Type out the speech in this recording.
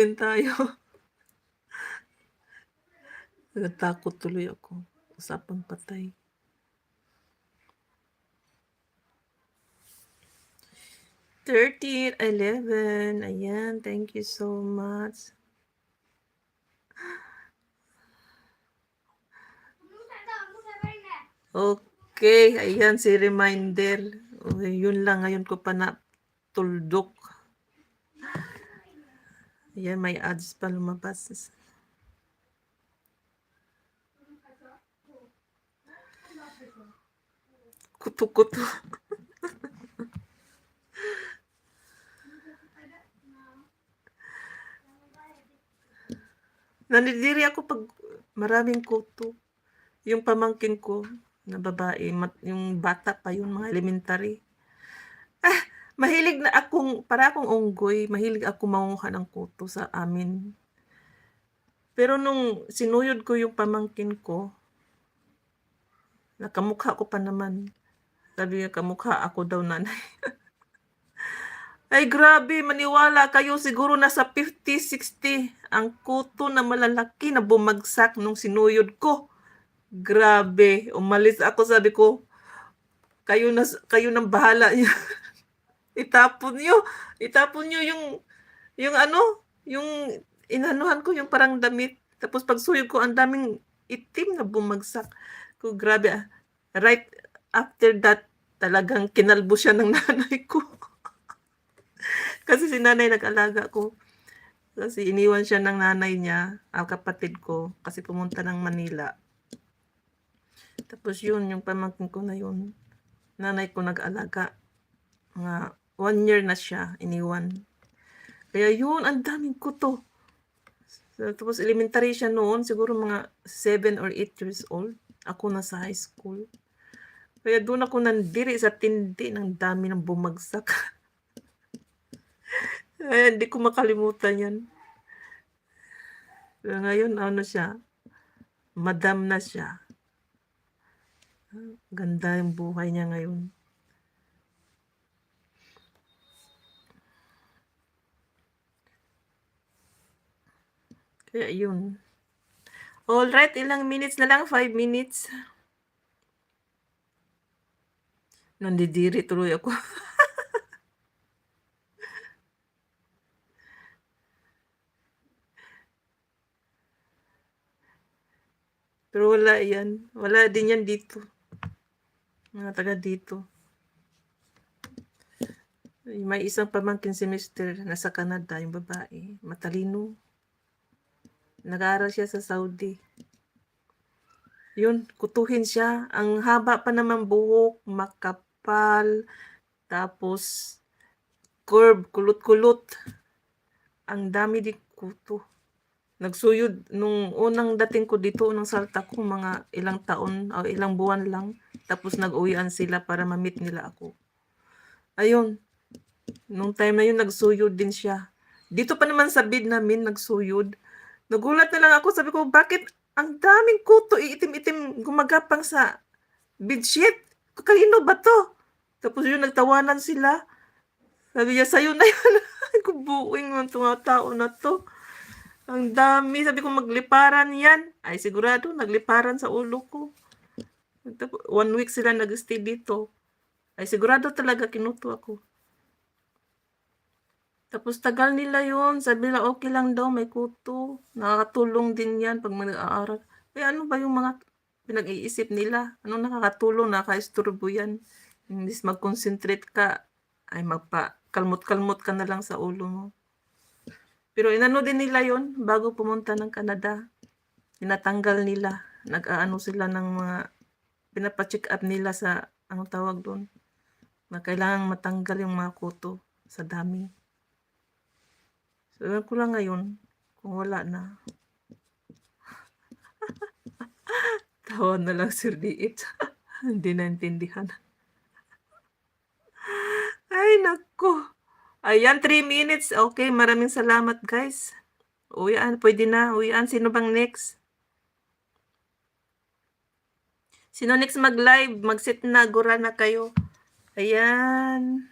din tayo. Natatakot tuloy ako. Usapang patay. #13 11. Ayan, thank you so much. Okay, ayan si reminder. Okay, yun lang ngayon ko pa na tuldok. Ayan, may ads pa lumabas. Kuto-kuto. Nanidiri ako pag maraming kuto. Yung pamangkin ko na babae, yung bata pa yun, mga elementary. Mahilig na akong, para akong unggoy, mahilig ako manguha ng kuto sa amin. Pero nung sinuyod ko yung pamangkin ko, nakamukha ko pa naman. Sabi niya, kamukha ako daw nanay. Ay grabe, maniwala kayo, siguro nasa 50, 60 ang kuto na malalaki na bumagsak nung sinuyod ko. Grabe, umalis ako, sabi ko, kayo nang bahala niyo. Itapon niyo yung ano, yung inanuhan ko yung parang damit. Tapos pagsuyod ko, ang daming itim na bumagsak. Ko grabe. Right after that, talagang kinalbo siya ng nanay ko. Kasi si nanay nag-alaga ko. Kasi iniwan siya ng nanay niya, kapatid ko, kasi pumunta ng Manila. Tapos yun, yung pamangkin ko na yun, nanay ko nag-alaga. Mga 1 year na siya, iniwan. Kaya yun, ang daming kuto. So, tapos elementary siya noon, siguro mga 7 or 8 years old. Ako nasa high school. Kaya doon ako nandiri sa tindi ng dami ng bumagsak. Kaya hindi ko makalimutan yan. Kaya ngayon, ano siya, madam na siya. Ganda yung buhay niya ngayon. Kaya yun. Alright, ilang minutes na lang? 5 minutes. Nandidiri tuloy ako. Pero wala yan. Wala din yan dito. Mga taga dito. May isang pamangkin si Mr. nasa Canada, yung babae. Matalino. Nag-aaral siya sa Saudi. Yun, kutuhin siya. Ang haba pa naman buhok, makapal, tapos curve, kulot-kulot. Ang dami di kuto. Nagsuyod nung unang dating ko dito, unang salta ko, mga ilang taon o ilang buwan lang. Tapos nag-uwian sila para ma-meet nila ako. Ayun, nung time na yun, nagsuyod din siya. Dito pa naman sa bid namin, nagsuyod. Nagulat na lang ako, sabi ko, bakit ang daming kuto, itim-itim, gumagapang sa bedsheet? Kanino ba to? Tapos yun, nagtawanan sila. Sabi niya, sa'yo na yun. Kubuing ng mga tao na to. Ang dami. Sabi ko, magliparan yan. Ay, sigurado, nagliparan sa ulo ko. 1 week sila nag-stay dito. Ay, sigurado talaga kinuto ako. Tapos tagal nila yun. Sabi nila, okay lang daw, may kuto. Nakakatulong din yan pag mag-aaral. Kaya ano ba yung mga pinag-iisip nila? Anong nakakatulong? Nakaka-isturbo yan. Imbis mag-concentrate ka, ay magpa-kalmot-kalmot ka na lang sa ulo mo. Pero inano din nila yon bago pumunta ng Canada. Tinatanggal nila. Nag-aano sila ng mga, pinapacheck up nila sa, anong tawag doon? Na kailangang matanggal yung mga kuto sa dami. So, ewan ko lang ngayon kung wala na. Tawa na lang Sir Diit. Hindi naintindihan. Ay, nako. Ayan, 3 minutes. Okay, maraming salamat guys. Uwian, pwede na. Uwian, sino bang next? Sino next mag-live? Mag-sit na, gura na kayo. Ayan.